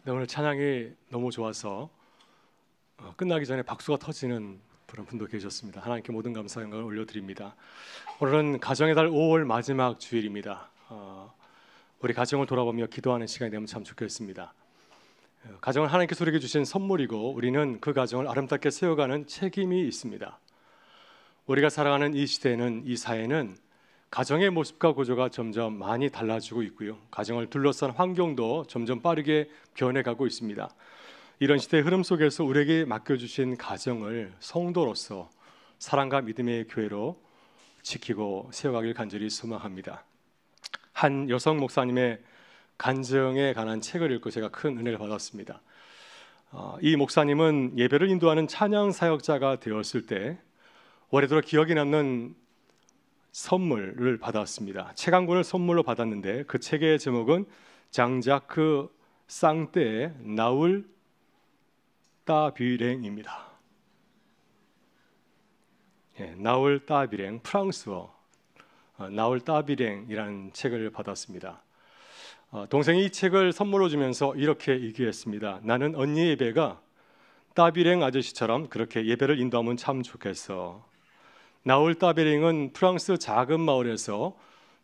네, 오늘 찬양이 너무 좋아서 끝나기 전에 박수가 터지는 그런 분도 계셨습니다. 하나님께 모든 감사 영광을 올려드립니다. 오늘은 가정의 달 5월 마지막 주일입니다. 우리 가정을 돌아보며 기도하는 시간이 되면 참 좋겠습니다. 가정은 하나님께서 우리에게 주신 선물이고 우리는 그 가정을 아름답게 세워가는 책임이 있습니다. 우리가 살아가는 이 시대는, 이 사회는 가정의 모습과 구조가 점점 많이 달라지고 있고요. 가정을 둘러싼 환경도 점점 빠르게 변해가고 있습니다. 이런 시대의 흐름 속에서 우리에게 맡겨주신 가정을 성도로서 사랑과 믿음의 교회로 지키고 세워가길 간절히 소망합니다. 한 여성 목사님의 간증에 관한 책을 읽고 제가 큰 은혜를 받았습니다. 이 목사님은 예배를 인도하는 찬양 사역자가 되었을 때 올해 들어 기억에 남는 선물을 받았습니다. 책 한 권을 선물로 받았는데 그 책의 제목은 장자크 쌍떼의 나울 따비랭입니다. 나울 따비랭, 프랑스어 나울 따비랭이라는 책을 받았습니다. 동생이 이 책을 선물로 주면서 이렇게 얘기했습니다. 나는 언니 예배가 따비랭 아저씨처럼 그렇게 예배를 인도하면 참 좋겠어. 나울 따비랭은 프랑스 작은 마을에서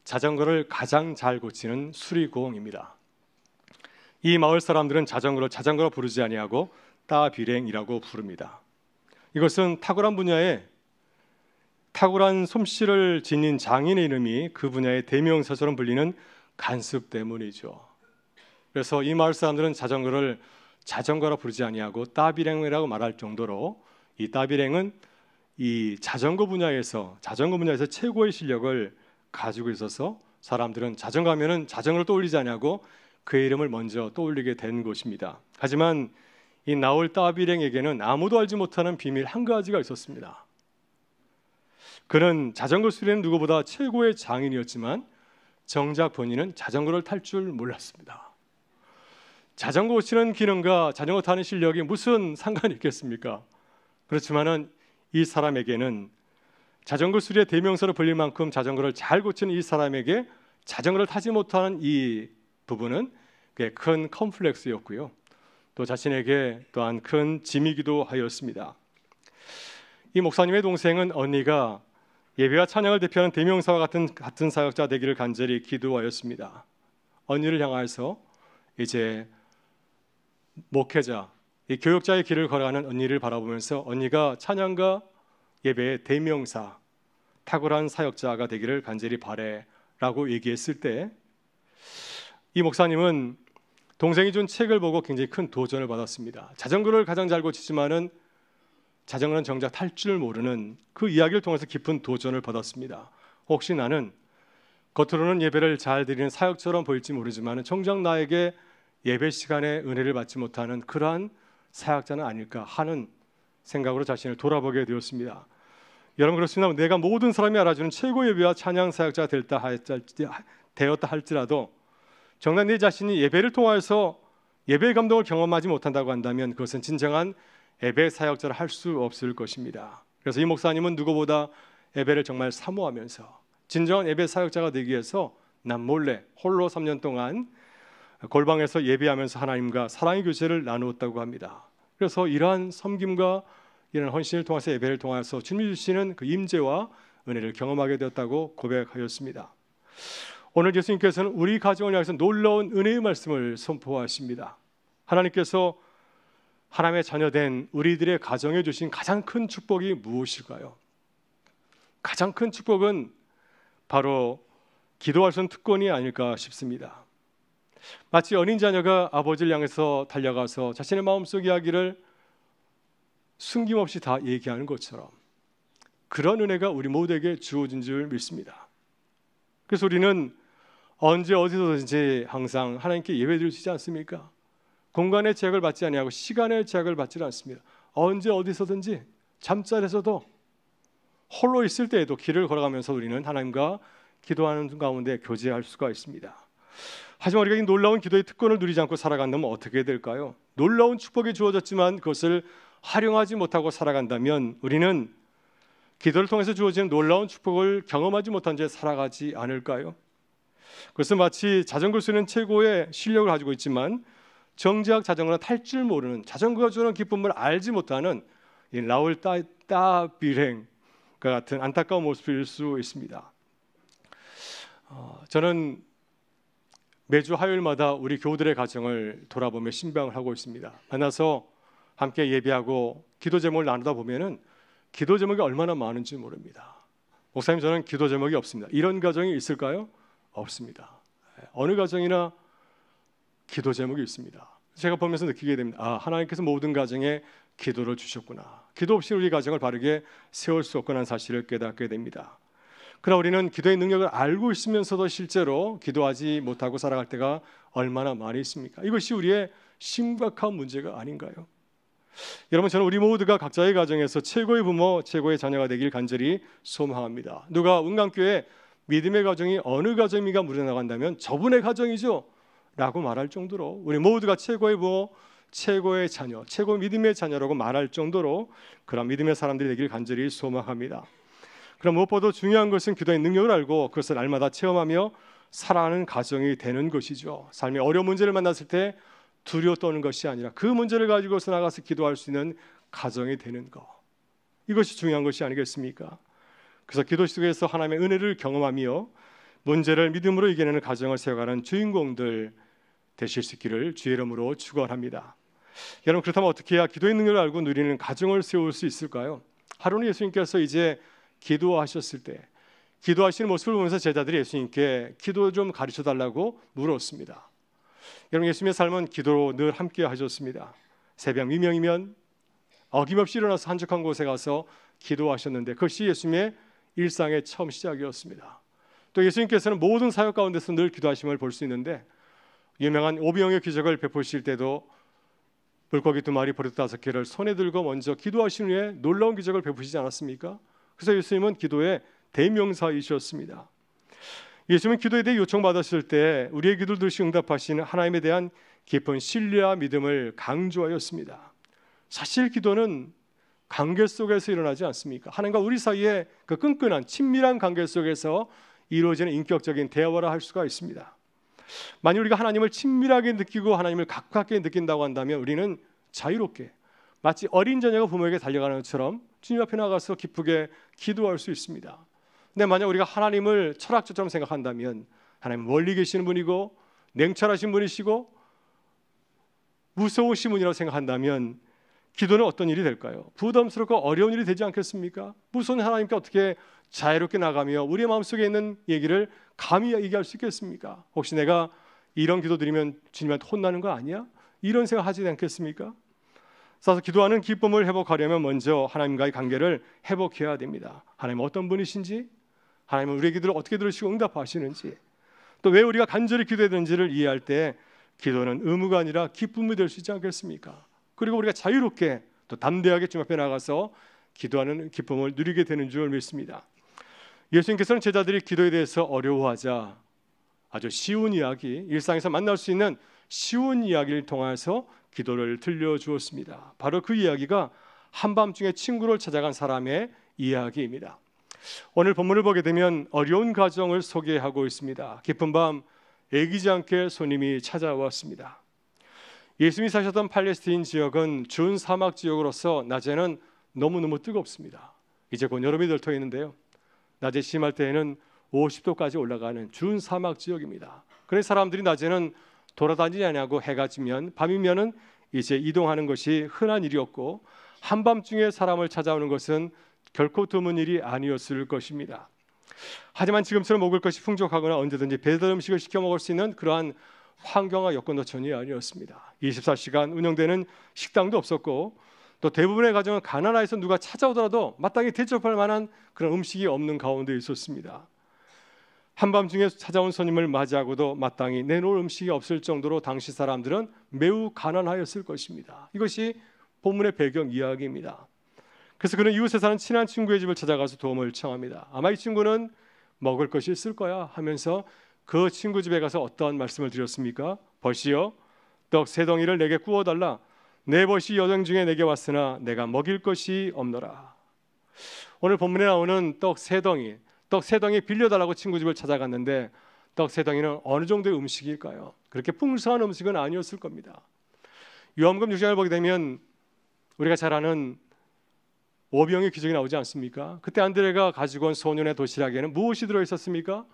자전거를 가장 잘 고치는 수리공입니다. 이 마을 사람들은 자전거를 자전거로 부르지 아니하고 따비랭이라고 부릅니다. 이것은 탁월한 분야에 탁월한 솜씨를 지닌 장인의 이름이 그 분야의 대명사처럼 불리는 간습 때문이죠. 그래서 이 마을 사람들은 자전거를 자전거로 부르지 아니하고 따비랭이라고 말할 정도로 이 따비랭은 이 자전거 분야에서 최고의 실력을 가지고 있어서 사람들은 자전거 하면은 자전거를 떠올리지 않냐고 그의 이름을 먼저 떠올리게 된 것입니다. 하지만 이 나울 따비랭에게는 아무도 알지 못하는 비밀 한 가지가 있었습니다. 그는 자전거 수리는 누구보다 최고의 장인이었지만 정작 본인은 자전거를 탈 줄 몰랐습니다. 자전거 고치는 기능과 자전거 타는 실력이 무슨 상관이 있겠습니까? 그렇지만은 이 사람에게는 자전거 수리의 대명사로 불릴 만큼 자전거를 잘 고치는 이 사람에게 자전거를 타지 못하는 이 부분은 큰 컴플렉스였고요. 또 자신에게 또한 큰 짐이기도 하였습니다. 이 목사님의 동생은 언니가 예배와 찬양을 대표하는 대명사와 같은 사역자 되기를 간절히 기도하였습니다. 언니를 향하여서 이제 목회자, 이 교역자의 길을 걸어가는 언니를 바라보면서 언니가 찬양과 예배의 대명사, 탁월한 사역자가 되기를 간절히 바래라고 얘기했을 때 이 목사님은 동생이 준 책을 보고 굉장히 큰 도전을 받았습니다. 자전거를 가장 잘 고치지만은 자전거는 정작 탈 줄 모르는 그 이야기를 통해서 깊은 도전을 받았습니다. 혹시 나는 겉으로는 예배를 잘 드리는 사역처럼 보일지 모르지만 정작 나에게 예배 시간에 은혜를 받지 못하는 그러한 사역자는 아닐까 하는 생각으로 자신을 돌아보게 되었습니다. 여러분 그렇습니다. 내가 모든 사람이 알아주는 최고 예배와 찬양 사역자가 되었다 할지라도 정작 내 자신이 예배를 통해서 예배의 감동을 경험하지 못한다고 한다면 그것은 진정한 예배 사역자를 할 수 없을 것입니다. 그래서 이 목사님은 누구보다 예배를 정말 사모하면서 진정한 예배 사역자가 되기 위해서 남몰래 홀로 3년 동안 골방에서 예배하면서 하나님과 사랑의 교제를 나누었다고 합니다. 그래서 이러한 섬김과 이런 헌신을 통해서 예배를 통해서 주님이 주시는 그 임재와 은혜를 경험하게 되었다고 고백하였습니다. 오늘 예수님께서는 우리 가정을 향해서 놀라운 은혜의 말씀을 선포하십니다. 하나님께서 하나님의 자녀된 우리들의 가정에 주신 가장 큰 축복이 무엇일까요? 가장 큰 축복은 바로 기도할 수 있는 특권이 아닐까 싶습니다. 마치 어린 자녀가 아버지를 향해서 달려가서 자신의 마음속 이야기를 숨김없이 다 얘기하는 것처럼 그런 은혜가 우리 모두에게 주어진 줄 믿습니다. 그래서 우리는 언제 어디서든지 항상 하나님께 예배드릴 수 있지 않습니까? 공간의 제약을 받지 아니하고 시간의 제약을 받지 않습니다. 언제 어디서든지 잠자리에서도 홀로 있을 때에도 길을 걸어가면서 우리는 하나님과 기도하는 가운데 교제할 수가 있습니다. 하지만 우리가 이 놀라운 기도의 특권을 누리지 않고 살아간다면 어떻게 될까요? 놀라운 축복이 주어졌지만 그것을 활용하지 못하고 살아간다면 우리는 기도를 통해서 주어지는 놀라운 축복을 경험하지 못한 채 살아가지 않을까요? 그것은 마치 자전거 수리는 최고의 실력을 가지고 있지만 정작 자전거는 탈 줄 모르는, 자전거가 주는 기쁨을 알지 못하는 이 라울 따비랭과 같은 안타까운 모습일 수 있습니다. 저는 매주 화요일마다 우리 교우들의 가정을 돌아보며 신방을 하고 있습니다. 만나서 함께 예배하고 기도 제목을 나누다 보면은 기도 제목이 얼마나 많은지 모릅니다. 목사님, 저는 기도 제목이 없습니다. 이런 가정이 있을까요? 없습니다. 어느 가정이나 기도 제목이 있습니다. 제가 보면서 느끼게 됩니다. 하나님께서 모든 가정에 기도를 주셨구나. 기도 없이 우리 가정을 바르게 세울 수 없구나 사실을 깨닫게 됩니다. 그러나 우리는 기도의 능력을 알고 있으면서도 실제로 기도하지 못하고 살아갈 때가 얼마나 많이 있습니까? 이것이 우리의 심각한 문제가 아닌가요? 여러분, 저는 우리 모두가 각자의 가정에서 최고의 부모, 최고의 자녀가 되길 간절히 소망합니다. 누가 운강교회 믿음의 가정이 어느 가정인가 물어나간다면 저분의 가정이죠 라고 말할 정도로 우리 모두가 최고의 부모, 최고의 자녀, 최고 믿음의 자녀라고 말할 정도로 그런 믿음의 사람들이 되길 간절히 소망합니다. 그럼 무엇보다 중요한 것은 기도의 능력을 알고 그것을 날마다 체험하며 살아가는 가정이 되는 것이죠. 삶의 어려운 문제를 만났을 때 두려워 떠는 것이 아니라 그 문제를 가지고서 나가서 기도할 수 있는 가정이 되는 것, 이것이 중요한 것이 아니겠습니까? 그래서 기도 속에서 하나님의 은혜를 경험하며 문제를 믿음으로 이겨내는 가정을 세워가는 주인공들 되실 수 있기를 주의 이름으로 축원합니다. 여러분, 그렇다면 어떻게 해야 기도의 능력을 알고 누리는 가정을 세울 수 있을까요? 하루는 예수님께서 이제 기도하셨을 때 기도하시는 모습을 보면서 제자들이 예수님께 기도 좀 가르쳐달라고 물었습니다. 여러분, 예수님의 삶은 기도로 늘 함께 하셨습니다. 새벽 미명이면 어김없이 일어나서 한적한 곳에 가서 기도하셨는데 그것이 예수님의 일상의 처음 시작이었습니다. 또 예수님께서는 모든 사역 가운데서 늘 기도하심을 볼 수 있는데 유명한 오병이어 기적을 베푸실 때도 물고기 2마리 버릇 5개를 손에 들고 먼저 기도하신 후에 놀라운 기적을 베푸시지 않았습니까? 그래서 예수님은 기도의 대명사이셨습니다. 예수님은 기도에 대해 요청받았을 때 우리의 기도를 들으시 응답하시는 하나님에 대한 깊은 신뢰와 믿음을 강조하였습니다. 사실 기도는 관계 속에서 일어나지 않습니까? 하나님과 우리 사이에 그 끈끈한 친밀한 관계 속에서 이루어지는 인격적인 대화라 할 수가 있습니다. 만약 우리가 하나님을 친밀하게 느끼고 하나님을 가깝게 느낀다고 한다면 우리는 자유롭게 마치 어린 자녀가 부모에게 달려가는 것처럼 주님 앞에 나가서 기쁘게 기도할 수 있습니다. 근데 만약 우리가 하나님을 철학자처럼 생각한다면 하나님 멀리 계시는 분이고 냉철하신 분이시고 무서우신 분이라고 생각한다면 기도는 어떤 일이 될까요? 부담스럽고 어려운 일이 되지 않겠습니까? 무서운 하나님께 어떻게 자유롭게 나가며 우리의 마음속에 있는 얘기를 감히 얘기할 수 있겠습니까? 혹시 내가 이런 기도 드리면 주님한테 혼나는 거 아니야? 이런 생각 하지 않겠습니까? 그래서 기도하는 기쁨을 회복하려면 먼저 하나님과의 관계를 회복해야 됩니다. 하나님은 어떤 분이신지, 하나님은 우리의 기도를 어떻게 들으시고 응답하시는지, 또 왜 우리가 간절히 기도해야 되는지를 이해할 때 기도는 의무가 아니라 기쁨이 될 수 있지 않겠습니까? 그리고 우리가 자유롭게 또 담대하게 주님 앞에 나가서 기도하는 기쁨을 누리게 되는 줄 믿습니다. 예수님께서는 제자들이 기도에 대해서 어려워하자 아주 쉬운 이야기, 일상에서 만날 수 있는 쉬운 이야기를 통해서 기도를 들려주었습니다. 바로 그 이야기가 한밤중에 친구를 찾아간 사람의 이야기입니다. 오늘 본문을 보게 되면 어려운 가정을 소개하고 있습니다. 깊은 밤 애기지 않게 손님이 찾아왔습니다. 예수님이 사셨던 팔레스타인 지역은 준 사막 지역으로서 낮에는 너무너무 뜨겁습니다. 이제 곧 여름이 들터 있는데요, 낮에 심할 때에는 50도까지 올라가는 준 사막 지역입니다. 그래서 사람들이 낮에는 돌아다니지 않냐고 해가 지면 밤이면은 이제 이동하는 것이 흔한 일이었고 한밤중에 사람을 찾아오는 것은 결코 드문 일이 아니었을 것입니다. 하지만 지금처럼 먹을 것이 풍족하거나 언제든지 배달 음식을 시켜 먹을 수 있는 그러한 환경과 여건도 전혀 아니었습니다. 24시간 운영되는 식당도 없었고 또 대부분의 가정은 가난해서 누가 찾아오더라도 마땅히 대접할 만한 그런 음식이 없는 가운데 있었습니다. 한밤중에 찾아온 손님을 맞이하고도 마땅히 내놓을 음식이 없을 정도로 당시 사람들은 매우 가난하였을 것입니다. 이것이 본문의 배경 이야기입니다. 그래서 그는 이웃에 사는 친한 친구의 집을 찾아가서 도움을 청합니다. 아마 이 친구는 먹을 것이 있을 거야 하면서 그 친구 집에 가서 어떠한 말씀을 드렸습니까? 벗이여 떡 3덩이를 내게 구워달라. 내 벗이 여정 중에 내게 왔으나 내가 먹일 것이 없노라. 오늘 본문에 나오는 떡 3덩이 빌려달라고 친구 집을 찾아갔는데 떡 3덩이는 어느 정도의 음식일까요? 그렇게 풍성한 음식은 아니었을 겁니다. 요한복음 6장을 보게 되면 우리가 잘 아는 오병의 기적이 나오지 않습니까? 그때 안드레가 가지고 온 소년의 도시락에는 무엇이 들어있었습니까?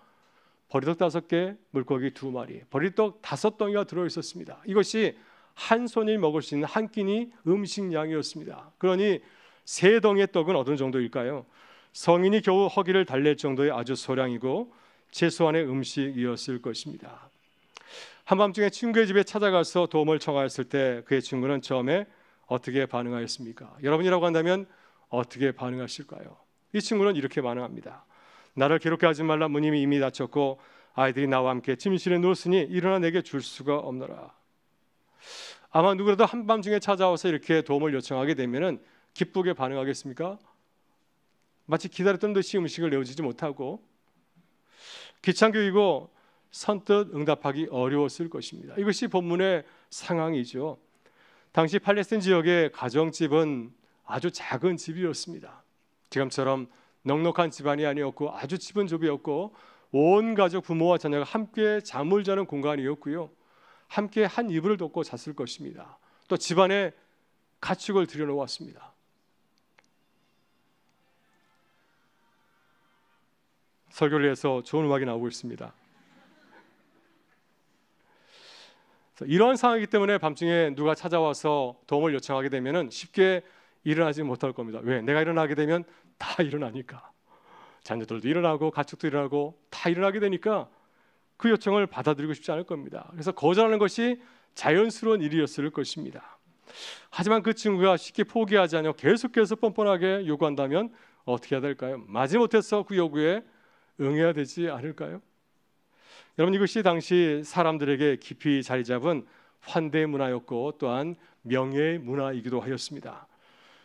보리떡 5개, 물고기 2마리, 보리떡 5덩이가 들어있었습니다. 이것이 한 손이 먹을 수 있는 한 끼니 음식량이었습니다. 그러니 3덩이의 떡은 어느 정도일까요? 성인이 겨우 허기를 달랠 정도의 아주 소량이고 최소한의 음식이었을 것입니다. 한밤중에 친구의 집에 찾아가서 도움을 청하였을 때 그의 친구는 처음에 어떻게 반응하였습니까? 여러분이라고 한다면 어떻게 반응하실까요? 이 친구는 이렇게 반응합니다. 나를 괴롭게 하지 말라. 문이 이미 닫혔고 아이들이 나와 함께 침실에 누웠으니 일어나 내게 줄 수가 없노라. 아마 누구라도 한밤중에 찾아와서 이렇게 도움을 요청하게 되면 기쁘게 반응하겠습니까? 마치 기다렸던 듯이 음식을 내어주지 못하고 귀찮게이고 선뜻 응답하기 어려웠을 것입니다. 이것이 본문의 상황이죠. 당시 팔레스타인 지역의 가정집은 아주 작은 집이었습니다. 지금처럼 넉넉한 집안이 아니었고 아주 집은 좁이었고 온 가족 부모와 자녀가 함께 잠을 자는 공간이었고요. 함께 한 이불을 덮고 잤을 것입니다. 또 집안에 가축을 들여놓았습니다. 설교를 해서 좋은 음악이 나오고 있습니다. 이러한 상황이기 때문에 밤중에 누가 찾아와서 도움을 요청하게 되면 쉽게 일어나지 못할 겁니다. 왜? 내가 일어나게 되면 다 일어나니까. 자녀들도 일어나고 가축도 일어나고 다 일어나게 되니까 그 요청을 받아들이고 싶지 않을 겁니다. 그래서 거절하는 것이 자연스러운 일이었을 것입니다. 하지만 그 친구가 쉽게 포기하지 않고 계속해서 뻔뻔하게 요구한다면 어떻게 해야 될까요? 마지못해서 그 요구에 응해야 되지 않을까요? 여러분, 이것이 당시 사람들에게 깊이 자리 잡은 환대 문화였고 또한 명예의 문화이기도 하였습니다.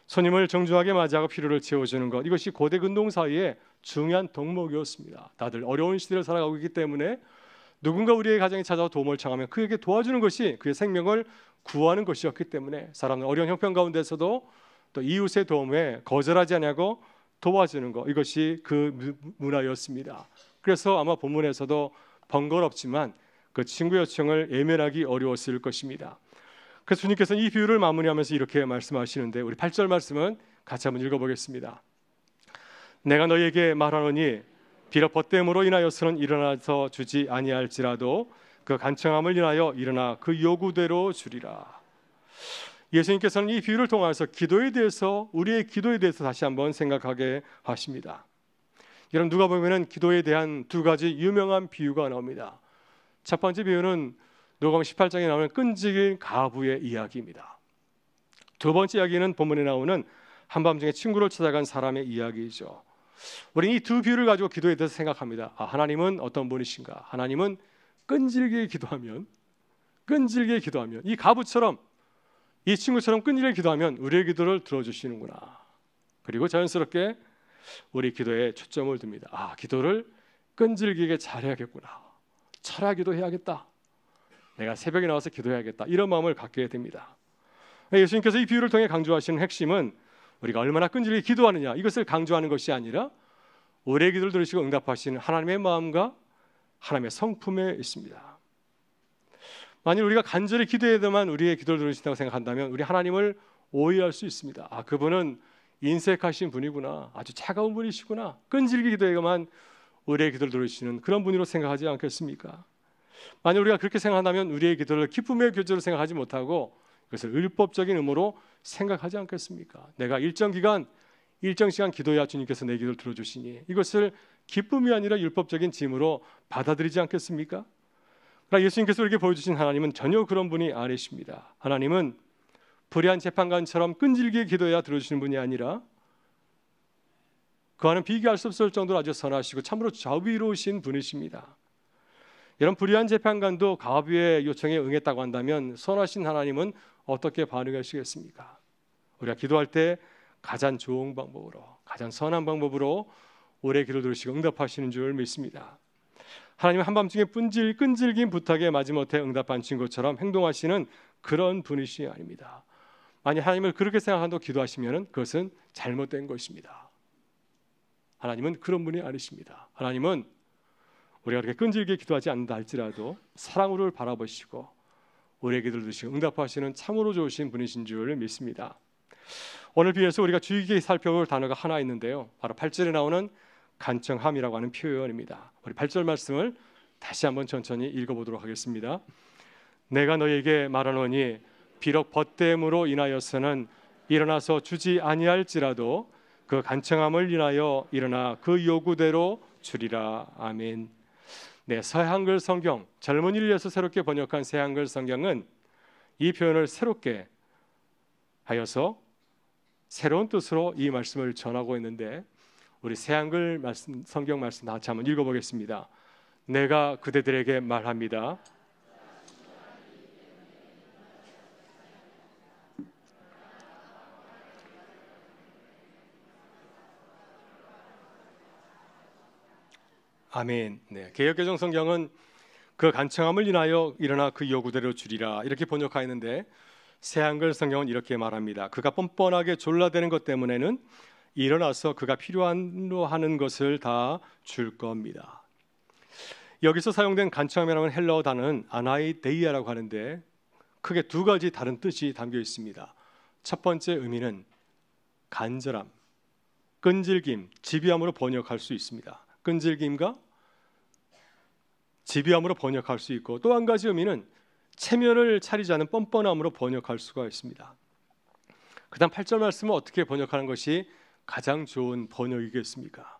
손님을 정중하게 맞이하고 필요를 채워주는 것, 이것이 고대 근동 사이에 중요한 덕목이었습니다. 다들 어려운 시대를 살아가고 있기 때문에 누군가 우리의 가정에 찾아와 도움을 청하면 그에게 도와주는 것이 그의 생명을 구하는 것이었기 때문에 사람은 어려운 형편 가운데서도 또 이웃의 도움에 거절하지 않냐고 도와주는 것, 이것이 그 문화였습니다. 그래서 아마 본문에서도 번거롭지만 그 친구 요청을 예면하기 어려웠을 것입니다. 그래서 주님께서는 이 비유를 마무리하면서 이렇게 말씀하시는데 우리 8절 말씀은 같이 한번 읽어보겠습니다. 내가 너희에게 말하노니 비록 벗됨으로 인하여서는 일어나서 주지 아니할지라도 그 간청함을 인하여 일어나 그 요구대로 주리라. 예수님께서는 이 비유를 통해서 기도에 대해서, 우리의 기도에 대해서 다시 한번 생각하게 하십니다. 여러분, 누가 보면은 기도에 대한 2가지 유명한 비유가 나옵니다. 첫 번째 비유는 누가복음 18장에 나오는 끈질긴 가부의 이야기입니다. 두 번째 이야기는 본문에 나오는 한밤중에 친구를 찾아간 사람의 이야기이죠. 우리는 이 두 비유를 가지고 기도에 대해서 생각합니다. 하나님은 어떤 분이신가? 하나님은 끈질기게 기도하면 이 가부처럼, 이 친구처럼 끈질기게 기도하면 우리의 기도를 들어주시는구나. 그리고 자연스럽게 우리 기도에 초점을 둡니다. 기도를 끈질기게 잘해야겠구나. 철야 기도해야겠다. 내가 새벽에 나와서 기도해야겠다. 이런 마음을 갖게 됩니다. 예수님께서 이 비유를 통해 강조하시는 핵심은 우리가 얼마나 끈질기게 기도하느냐, 이것을 강조하는 것이 아니라 우리의 기도를 들으시고 응답하시는 하나님의 마음과 하나님의 성품에 있습니다. 만일 우리가 간절히 기도해야만 우리의 기도를 들으신다고 생각한다면 우리 하나님을 오해할 수 있습니다. 그분은 인색하신 분이구나, 아주 차가운 분이시구나, 끈질기게 기도해야만 우리의 기도를 들으시는 그런 분으로 생각하지 않겠습니까? 만약 우리가 그렇게 생각한다면 우리의 기도를 기쁨의 교제로 생각하지 못하고 그것을 율법적인 의무로 생각하지 않겠습니까? 내가 일정 기간, 일정 시간 기도해야 주님께서 내 기도를 들어주시니 이것을 기쁨이 아니라 율법적인 짐으로 받아들이지 않겠습니까? 그러나 예수님께서 우리에게 보여주신 하나님은 전혀 그런 분이 아니십니다. 하나님은 불의한 재판관처럼 끈질기게 기도해야 들어주시는 분이 아니라 그와는 비교할 수 없을 정도로 아주 선하시고 참으로 자비로우신 분이십니다. 이런 불의한 재판관도 가비의 요청에 응했다고 한다면 선하신 하나님은 어떻게 반응하시겠습니까? 우리가 기도할 때 가장 좋은 방법으로, 가장 선한 방법으로 우리의 기도를 들으시고 응답하시는 줄 믿습니다. 하나님은 한밤중에 끈질긴 부탁에 마지못해 응답한 친구처럼 행동하시는 그런 분이시 아닙니다. 만약 하나님을 그렇게 생각한다고 기도하시면 그것은 잘못된 것입니다. 하나님은 그런 분이 아니십니다. 하나님은 우리가 그렇게 끈질기게 기도하지 않는다 할지라도 사랑으로 바라보시고 우리의 기도를 들으시고 응답하시는 참으로 좋으신 분이신 줄 믿습니다. 오늘 비유에서 우리가 주의 깊게 살펴볼 단어가 하나 있는데요, 바로 8절에 나오는 간청함이라고 하는 표현입니다. 우리 8절 말씀을 다시 한번 천천히 읽어보도록 하겠습니다. 내가 너에게 말하노니 비록 벗됨으로 인하여서는 일어나서 주지 아니할지라도 그 간청함을 인하여 일어나 그 요구대로 주리라. 아멘. 네, 서한글 성경 젊은이를 위해서 새롭게 번역한 새한글 성경은 이 표현을 새롭게 하여서 새로운 뜻으로 이 말씀을 전하고 있는데, 우리 새한글 말씀, 성경 말씀 다시 한번 읽어보겠습니다. 내가 그대들에게 말합니다. 아멘. 네, 개역개정 성경은 그 간청함을 인하여 일어나 그 요구대로 주리라 이렇게 번역하였는데, 새한글 성경은 이렇게 말합니다. 그가 뻔뻔하게 졸라대는 것 때문에는 일어나서 그가 필요한로 하는 것을 다 줄 겁니다. 여기서 사용된 간청함이라는 헬라어 단어는 아나이데이아라고 하는데 크게 두 가지 다른 뜻이 담겨 있습니다. 첫 번째 의미는 간절함, 끈질김, 집요함으로 번역할 수 있습니다. 끈질김과 집요함으로 번역할 수 있고, 또 한 가지 의미는 체면을 차리지 않은 뻔뻔함으로 번역할 수가 있습니다. 그 다음 8절 말씀은 어떻게 번역하는 것이 가장 좋은 번역이겠습니까?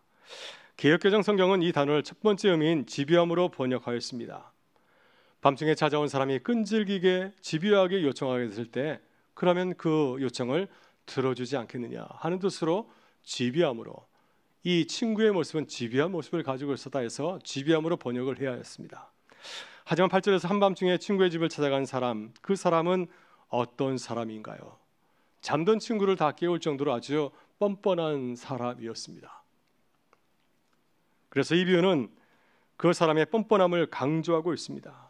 개역개정 성경은 이 단어를 첫 번째 의미인 집요함으로 번역하였습니다. 밤중에 찾아온 사람이 끈질기게 집요하게 요청하게 됐을 때 그러면 그 요청을 들어주지 않겠느냐 하는 뜻으로 집요함으로, 이 친구의 모습은 집요한 모습을 가지고 있었다 해서 집요함으로 번역을 해야 했습니다. 하지만 8절에서 한밤중에 친구의 집을 찾아간 사람, 그 사람은 어떤 사람인가요? 잠든 친구를 다 깨울 정도로 아주 뻔뻔한 사람이었습니다. 그래서 이 비유는 그 사람의 뻔뻔함을 강조하고 있습니다.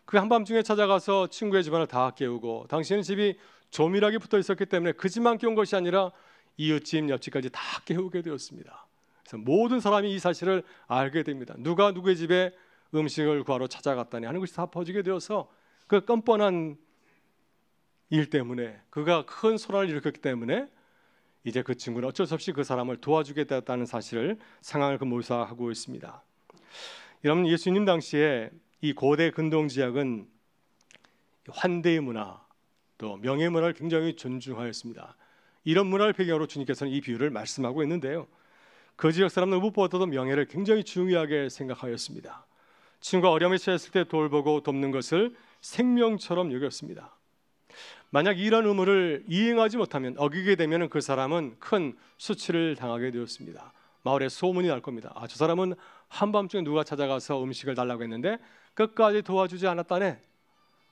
그 한밤중에 찾아가서 친구의 집안을 다 깨우고, 당신의 집이 조밀하게 붙어 있었기 때문에 그 집만 깨운 것이 아니라 이웃집 옆집까지 다 깨우게 되었습니다. 그래서 모든 사람이 이 사실을 알게 됩니다. 누가 누구의 집에 음식을 구하러 찾아갔다니 하는 것이 다 퍼지게 되어서 그 뻔뻔한 일 때문에, 그가 큰 소란을 일으켰기 때문에 이제 그 친구는 어쩔 수 없이 그 사람을 도와주게 되었다는 사실을, 상황을 묘사하고 있습니다. 여러분, 예수님 당시에 이 고대 근동지역은 환대의 문화, 또 명예 문화를 굉장히 존중하였습니다. 이런 문화를 배경으로 주님께서는 이 비유를 말씀하고 있는데요, 그 지역 사람은 무엇보다도 명예를 굉장히 중요하게 생각하였습니다. 친구가 어려움에 처했을 때 돌보고 돕는 것을 생명처럼 여겼습니다. 만약 이런 의무를 이행하지 못하면, 어기게 되면 그 사람은 큰 수치를 당하게 되었습니다. 마을에 소문이 날 겁니다. 아, 저 사람은 한밤중에 누가 찾아가서 음식을 달라고 했는데 끝까지 도와주지 않았다네,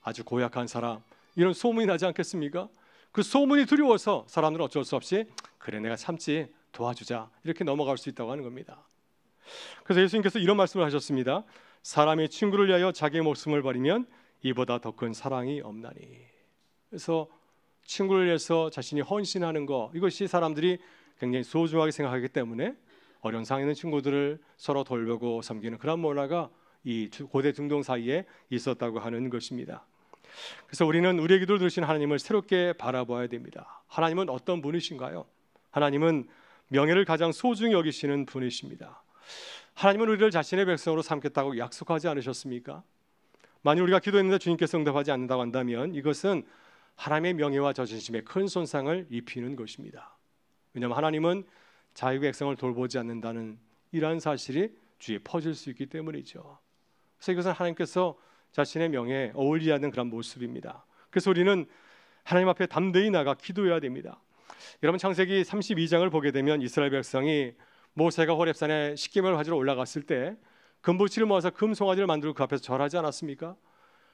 아주 고약한 사람, 이런 소문이 나지 않겠습니까? 그 소문이 두려워서 사람들은 어쩔 수 없이 그래 내가 참지, 도와주자, 이렇게 넘어갈 수 있다고 하는 겁니다. 그래서 예수님께서 이런 말씀을 하셨습니다. 사람이 친구를 위하여 자기의 목숨을 버리면 이보다 더 큰 사랑이 없나니. 그래서 친구를 위해서 자신이 헌신하는 것, 이것이 사람들이 굉장히 소중하게 생각하기 때문에 어려운 상황에 있는 친구들을 서로 돌보고 섬기는 그런 문화가 이 고대 중동 사이에 있었다고 하는 것입니다. 그래서 우리는 우리의 기도를 들으신 하나님을 새롭게 바라봐야 됩니다. 하나님은 어떤 분이신가요? 하나님은 명예를 가장 소중히 여기시는 분이십니다. 하나님은 우리를 자신의 백성으로 삼겠다고 약속하지 않으셨습니까? 만일 우리가 기도했는데 주님께서 응답하지 않는다고 한다면 이것은 하나님의 명예와 자존심에 큰 손상을 입히는 것입니다. 왜냐하면 하나님은 자기 백성을 돌보지 않는다는 이러한 사실이 주위에 퍼질 수 있기 때문이죠. 그래서 이것은 하나님께서 자신의 명예에 어울리지 않는 그런 모습입니다. 그래서 우리는 하나님 앞에 담대히 나가 기도해야 됩니다. 여러분, 창세기 32장을 보게 되면 이스라엘 백성이 모세가 호렙산에 십계명을 가지러 올라갔을 때 금붙이를 모아서 금송아지를 만들고 그 앞에서 절하지 않았습니까?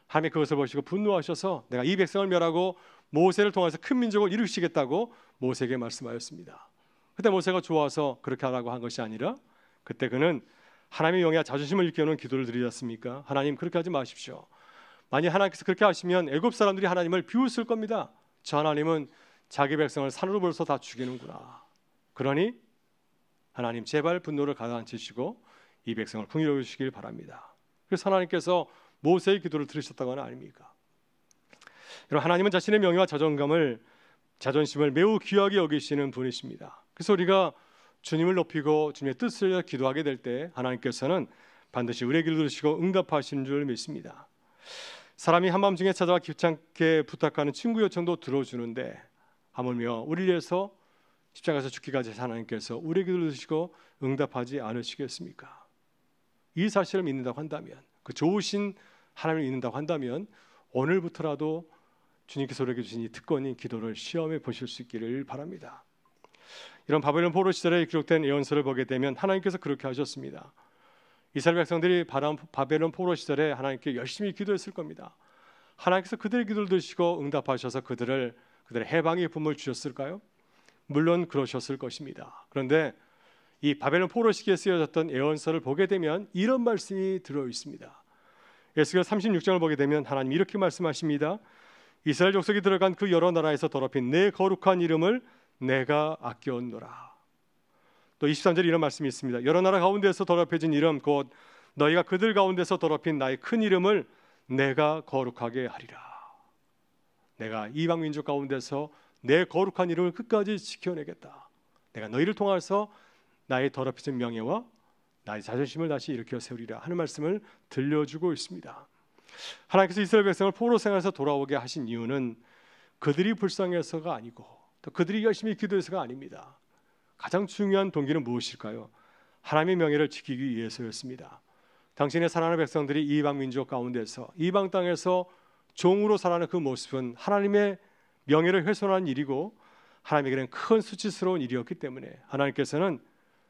하나님이 그것을 보시고 분노하셔서 내가 이 백성을 멸하고 모세를 통해서 큰 민족을 이루시겠다고 모세에게 말씀하였습니다. 그때 모세가 좋아서 그렇게 하라고 한 것이 아니라, 그때 그는 하나님의 영예와 자존심을 일깨우는 기도를 드리지 않습니까? 하나님, 그렇게 하지 마십시오. 만약 하나님께서 그렇게 하시면 애굽 사람들이 하나님을 비웃을 겁니다. 저 하나님은 자기 백성을 산으로 벌써 다 죽이는구나. 그러니 하나님, 제발 분노를 가라앉히시고 이 백성을 긍휼히 여기시길 바랍니다. 그래서 하나님께서 모세의 기도를 들으셨다고 하는 아닙니까? 여러분, 하나님은 자신의 명예와 자존심을 매우 귀하게 여기시는 분이십니다. 그래서 우리가 주님을 높이고 주님의 뜻을 위해 기도하게 될 때 하나님께서는 반드시 우리의 기도를 들으시고 응답하시는 줄 믿습니다. 사람이 한밤중에 찾아와 귀찮게 부탁하는 친구 요청도 들어주는데 하물며 우리를 위해서 십자가에서 죽기까지 하나님께서 우리의 기도를 들으시고 응답하지 않으시겠습니까? 이 사실을 믿는다고 한다면, 그 좋으신 하나님을 믿는다고 한다면 오늘부터라도 주님께서 우리에게 주신 이 특권인 기도를 시험해 보실 수 있기를 바랍니다. 이런 바벨론 포로 시절에 기록된 예언서를 보게 되면 하나님께서 그렇게 하셨습니다. 이스라엘 백성들이 바벨론 포로 시절에 하나님께 열심히 기도했을 겁니다. 하나님께서 그들의 기도를 들으시고 응답하셔서 그들의 해방의 품을 주셨을까요? 물론 그러셨을 것입니다. 그런데 이 바벨론 포로 시기에 쓰여졌던 예언서를 보게 되면 이런 말씀이 들어 있습니다. 에스겔 36장을 보게 되면 하나님 이렇게 말씀하십니다. 이스라엘 족속이 들어간 그 여러 나라에서 더럽힌 내 거룩한 이름을 내가 아껴온노라. 또 23절에 이런 말씀이 있습니다. 여러 나라 가운데서 더럽혀진 이름 곧 너희가 그들 가운데서 더럽힌 나의 큰 이름을 내가 거룩하게 하리라. 내가 이방 민족 가운데서 내 거룩한 이름을 끝까지 지켜내겠다. 내가 너희를 통해서 나의 더럽혀진 명예와 나의 자존심을 다시 일으켜 세우리라 하는 말씀을 들려주고 있습니다. 하나님께서 이스라엘 백성을 포로 생활에서 돌아오게 하신 이유는 그들이 불쌍해서가 아니고 또 그들이 열심히 기도해서가 아닙니다. 가장 중요한 동기는 무엇일까요? 하나님의 명예를 지키기 위해서였습니다. 당신의 사랑하는 백성들이 이방 민족 가운데서 이방 땅에서 종으로 살아가는 그 모습은 하나님의 명예를 훼손하는 일이고 하나님에게는 큰 수치스러운 일이었기 때문에 하나님께서는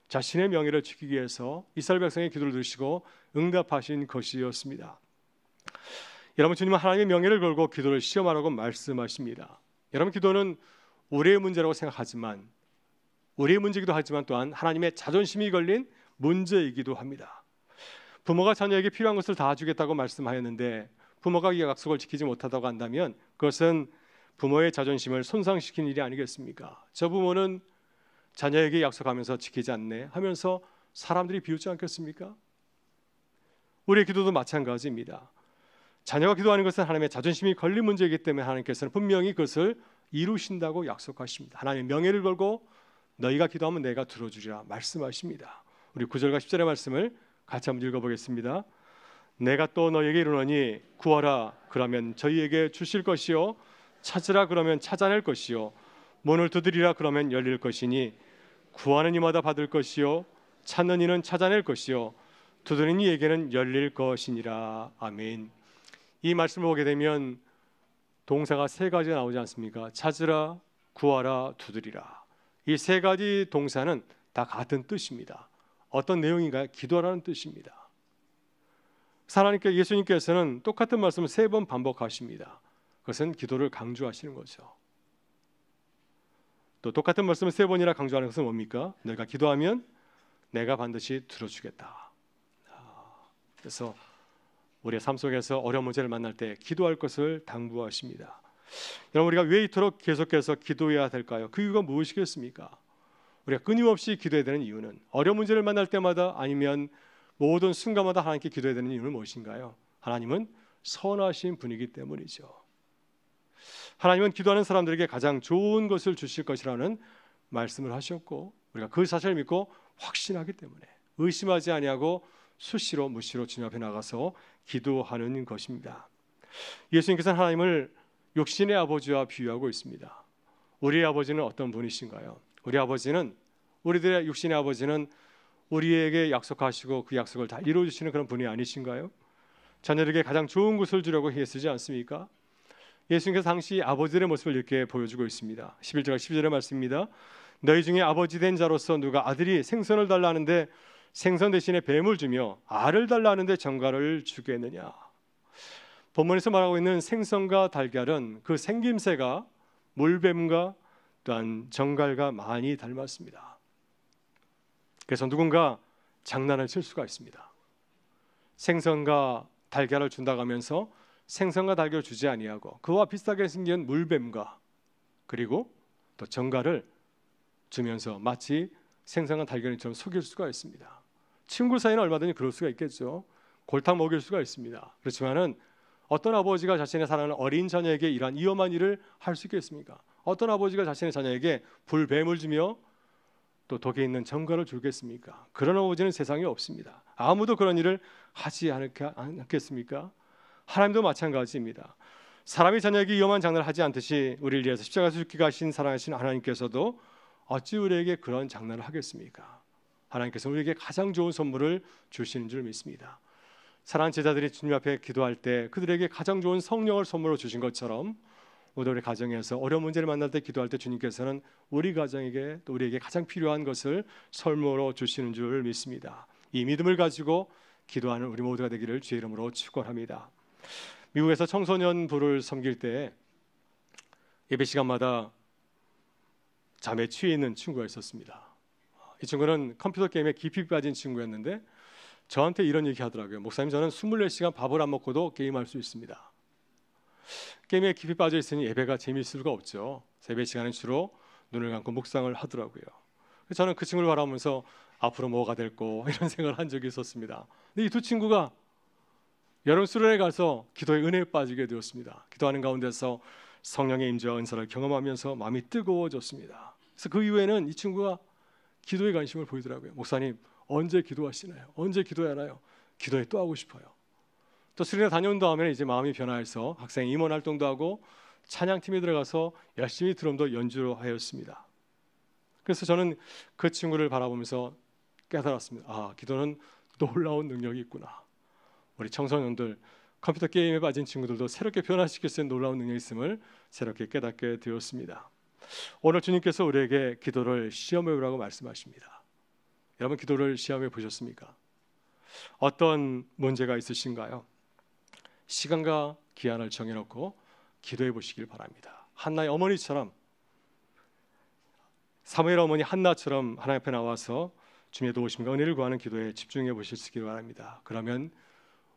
자신의 명예를 지키기 위해서 이스라엘 백성의 기도를 들으시고 응답하신 것이었습니다. 여러분, 주님은 하나님의 명예를 걸고 기도를 시험하라고 말씀하십니다. 여러분, 기도는 우리의 문제라고 생각하지만 우리의 문제이기도 하지만 또한 하나님의 자존심이 걸린 문제이기도 합니다. 부모가 자녀에게 필요한 것을 다 주겠다고 말씀하였는데 부모가 이 약속을 지키지 못하다고 한다면 그것은 부모의 자존심을 손상시키는 일이 아니겠습니까? 저 부모는 자녀에게 약속하면서 지키지 않네 하면서 사람들이 비웃지 않겠습니까? 우리의 기도도 마찬가지입니다. 자녀가 기도하는 것은 하나님의 자존심이 걸린 문제이기 때문에 하나님께서는 분명히 그것을 이루신다고 약속하십니다. 하나님의 명예를 걸고 너희가 기도하면 내가 들어주리라 말씀하십니다. 우리 9절과 10절의 말씀을 같이 한번 읽어보겠습니다. 내가 또 너희에게 이르노니 구하라 그러면 저희에게 주실 것이요 찾으라 그러면 찾아낼 것이요 문을 두드리라 그러면 열릴 것이니 구하는 이마다 받을 것이요 찾는 이는 찾아낼 것이요 두드리는 이에게는 열릴 것이니라. 아멘. 이 말씀을 보게 되면 동사가 세 가지가 나오지 않습니까? 찾으라, 구하라, 두드리라. 이 세 가지 동사는 다 같은 뜻입니다. 어떤 내용인가요? 기도하라는 뜻입니다. 하나님께 예수님께서는 똑같은 말씀을 3번 반복하십니다. 그것은 기도를 강조하시는 거죠. 또 똑같은 말씀을 3번이나 강조하는 것은 뭡니까? 내가 기도하면 내가 반드시 들어주겠다. 그래서 우리의 삶 속에서 어려운 문제를 만날 때 기도할 것을 당부하십니다. 여러분, 우리가 왜 이토록 계속해서 기도해야 될까요? 그 이유가 무엇이겠습니까? 우리가 끊임없이 기도해야 되는 이유는 어려운 문제를 만날 때마다 아니면 모든 순간마다 하나님께 기도해야 되는 이유는 무엇인가요? 하나님은 선하신 분이기 때문이죠. 하나님은 기도하는 사람들에게 가장 좋은 것을 주실 것이라는 말씀을 하셨고 우리가 그 사실을 믿고 확신하기 때문에 의심하지 아니하고 수시로 무시로 주님 앞에 나가서 기도하는 것입니다. 예수님께서는 하나님을 육신의 아버지와 비유하고 있습니다. 우리의 아버지는 어떤 분이신가요? 우리 아버지는, 우리들의 육신의 아버지는 우리에게 약속하시고 그 약속을 다 이루어주시는 그런 분이 아니신가요? 자녀에게 가장 좋은 것을 주려고 애쓰지 않습니까? 예수님께서 당시 아버지의 모습을 이렇게 보여주고 있습니다. 11절과 12절의 말씀입니다. 너희 중에 아버지 된 자로서 누가 아들이 생선을 달라 하는데 생선 대신에 뱀을 주며 알을 달라 하는데 정갈을 주겠느냐. 본문에서 말하고 있는 생선과 달걀은 그 생김새가 물뱀과 또한 정갈과 많이 닮았습니다. 그래서 누군가 장난을 칠 수가 있습니다. 생선과 달걀을 준다고 하면서 생선과 달걀을 주지 아니하고 그와 비슷하게 생긴 물뱀과 그리고 또 정갈을 주면서 마치 생선과 달걀처럼 속일 수가 있습니다. 친구 사이는 얼마든지 그럴 수가 있겠죠. 골탕 먹일 수가 있습니다. 그렇지만은 어떤 아버지가 자신의 사랑하는 어린 자녀에게 이러한 위험한 일을 할 수 있겠습니까? 어떤 아버지가 자신의 자녀에게 불뱀을 주며 또 독에 있는 전과를 주겠습니까? 그런 아버지는 세상에 없습니다. 아무도 그런 일을 하지 않겠습니까? 하나님도 마찬가지입니다. 사람이 자녀에게 위험한 장난을 하지 않듯이 우리를 위해서 십자가에서 죽게 하신 사랑하신 하나님께서도 어찌 우리에게 그런 장난을 하겠습니까? 하나님께서 우리에게 가장 좋은 선물을 주시는 줄 믿습니다. 사랑하는 제자들이 주님 앞에 기도할 때 그들에게 가장 좋은 성령을 선물로 주신 것처럼 오늘 우리 가정에서 어려운 문제를 만날 때 기도할 때 주님께서는 우리 가정에게 또 우리에게 가장 필요한 것을 선물로 주시는 줄 믿습니다. 이 믿음을 가지고 기도하는 우리 모두가 되기를 주의 이름으로 축원합니다. 미국에서 청소년부를 섬길 때 예배 시간마다 잠에 취해 있는 친구가 있었습니다. 이 친구는 컴퓨터 게임에 깊이 빠진 친구였는데 저한테 이런 얘기 하더라고요. 목사님, 저는 24시간 밥을 안 먹고도 게임할 수 있습니다. 게임에 깊이 빠져 있으니 예배가 재미있을 수가 없죠. 예배 시간은 주로 눈을 감고 묵상을 하더라고요. 저는 그 친구를 바라보면서 앞으로 뭐가 될까 이런 생각을 한 적이 있었습니다. 근데 이 두 친구가 여름 수련회 가서 기도의 은혜에 빠지게 되었습니다. 기도하는 가운데서 성령의 임재와 은사를 경험하면서 마음이 뜨거워졌습니다. 그래서 그 이후에는 이 친구가 기도에 관심을 보이더라고요. 목사님, 언제 기도하시나요? 언제 기도하나요? 기도에 또 하고 싶어요. 또 수련회 다녀온 다음에 이제 마음이 변화해서 학생 임원 활동도 하고 찬양팀에 들어가서 열심히 드럼도 연주하였습니다. 그래서 저는 그 친구를 바라보면서 깨달았습니다. 아, 기도는 놀라운 능력이 있구나. 우리 청소년들, 컴퓨터 게임에 빠진 친구들도 새롭게 변화시킬 수 있는 놀라운 능력이 있음을 새롭게 깨닫게 되었습니다. 오늘 주님께서 우리에게 기도를 시험해 보라고 말씀하십니다. 여러분, 기도를 시험해 보셨습니까? 어떤 문제가 있으신가요? 시간과 기한을 정해놓고 기도해 보시길 바랍니다. 한나의 어머니처럼, 사무엘 어머니 한나처럼 하나님 앞에 나와서 주님의 도우심과 은혜를 구하는 기도에 집중해 보시길 바랍니다. 그러면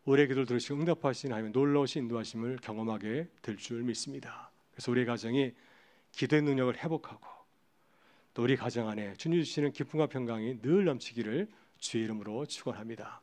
우리의 기도를 들으시고 응답하신 하나님의 놀라우신 인도하심을 경험하게 될 줄 믿습니다. 그래서 우리의 가정이 기도의 능력을 회복하고 또 우리 가정 안에 주님 주시는 기쁨과 평강이 늘 넘치기를 주의 이름으로 축원합니다.